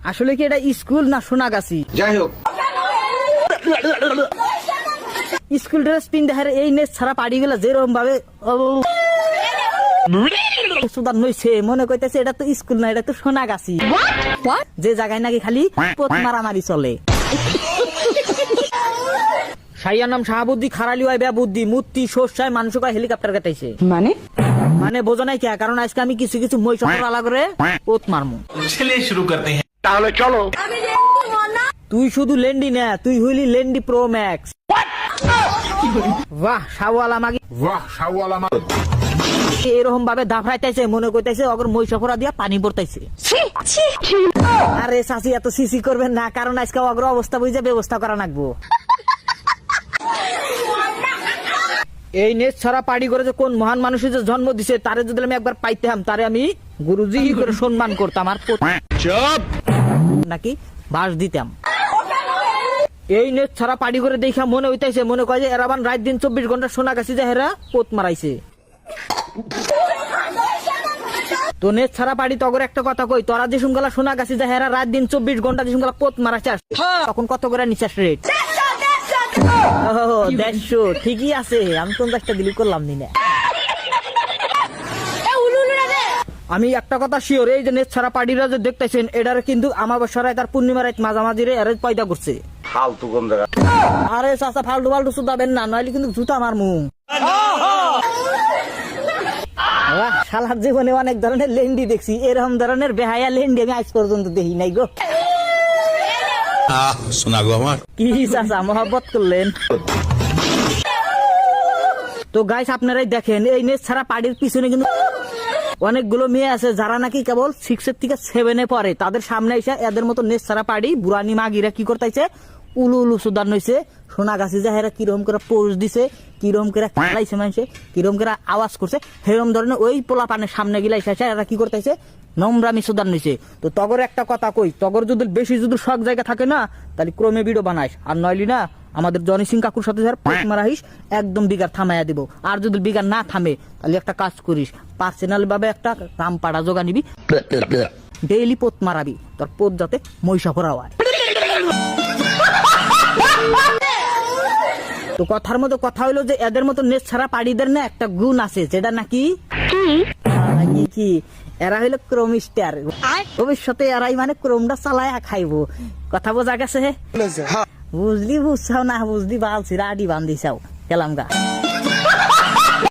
আসলে কি এটা স্কুল না সোনাগাছি? যাই হোক, স্কুল ড্রেস পিনতে হারে এই নেস ছাড়া পাড়ি গেলে যেরকম ভাবে সুদান নইছে মনে কইতেছে এটা তো স্কুল না, এটা তো সোনাগাছি, যে জায়গায় নাকি খালি পোত মারামারি চলে। সাইয়ার নাম শাহাবুদ্দি, খারালি হয় বুদ্ধি, মূর্তি সর্ষায় মানুষ হেলিকপ্টার কাটাইছে। মানে বোঝা নাই কে? কারণ আজকে আমি কিছু কিছু মই সফর আলা করে পোত মারমু। শুরু করতে হ্যাঁ, তাহলে চলো। তুই শুধু লেন্ডি না, তুই হইলি লেন্ডি প্রো ম্যাক্স। বাহ শাওয়ালা মাগি, এরকম ভাবে দাফরাইতেছে মনে করতেছে অগর মই সফরা দিয়া পানি পড়তাইছে। আরে চাচি এত সিসি করবেন না, কারণ আজকে অগ্র অবস্থা বুঝে ব্যবস্থা করা লাগবো। এই নেট ছাড়া পাড়ি করে যে কোন মহান মানুষের যে জন্ম দিছে তারে যদি আমি একবার পাইতাম, তারে আমি গুরুজি করে সম্মান করতাম আর নাকি বাস দিতাম। এই নেট ছাড়া পাড়ি করে দেখা মনে হইতেছে মনে কয় যে এরাবান রাত দিন 24 ঘন্টা সোনাগাছি যে হেরা পোত মারাইছে। তো নেট ছাড়া পাড়ি তগর একটা কথা কই, তোরা যে শুনগালা সোনাগাছি যে হেরা রাত দিন 24 ঘন্টা যে শুনগালা পোত মারাইছে তখন কত করে নিচাস রেট? 150। ঠিকই আছে, আমি 50টা ডিলিট করলাম না। আমি একটা কথা শিওর, এই যে নেট ছাড়া পার্টিরা যে দেখতেছেন এটারে কিন্তু আমাবস্যা রাত আর পূর্ণিমা রাত মাঝামাঝি রে এর পয়দা করছে। ফালতু কোন জায়গা? আরে চাচা ফালতু ফালতু সুদাবেন না, নইলে কিন্তু জুতা মারমু। শালার জীবনে অনেক ধরনের লেন্ডি দেখছি, এরকম ধরনের বেহায়া লেন্ডি আমি আজ পর্যন্ত দেখি নাই গো। শোনা গো আমার কি চাচা মহব্বত করলেন? তো গাইস আপনারাই দেখেন এই নেট ছাড়া পার্টির পিছনে কিন্তু অনেকগুলো মেয়ে আছে যারা নাকি কেবল 6 থেকে 7 পড়ে। তাদের সামনে এসে এদের মতো নেট ছাড়া পার্টি বুড়ানি মাগিরা কি করতেছে উলু উলু সুদান হইছে। সোনাগাছি যাহেরা কিরকম করে পোজ দিছে, কিরকম করে খেলাইছে মানুষে, কিরকম করে আওয়াজ করছে, সেরকম ধরনের ওই পোলা পানের সামনে গিলাইছে এরা কি করতেছে নম্রামি সুদান হইছে। তো তগর একটা কথা কই, তগর যদি বেশি যদি শখ জায়গা থাকে না তাহলে ক্রমে ভিডিও বানাইস, আর নইলি না আমাদের জনি সিং কাকুর সাথে যারা পোত মারাইস একদম বিগার থামাইয়া দিব। আর যদি বিগার না থামে তাহলে একটা কাজ করিস, পার্সোনাল ভাবে একটা রামপাড়া জোগা নিবি, ডেইলি পোত মারাবি, তোর পোত যাতে মহিষাফরা হয়। তো কথার মতো কথা হইলো যে এদের মতো নেট ছাড়া পাড়িদের না একটা গুণ আছে, যেটা নাকি কি এরা হইলো ক্রোমিস্টার। ভবিষ্যতে এরাই মানে ক্রোমটা চালায় খাইবো। কথা বোঝা গেছে? বুঝলি বুঝছাও না বুঝলি বালছি রাডি বান্ধিছাও গেলাম গা।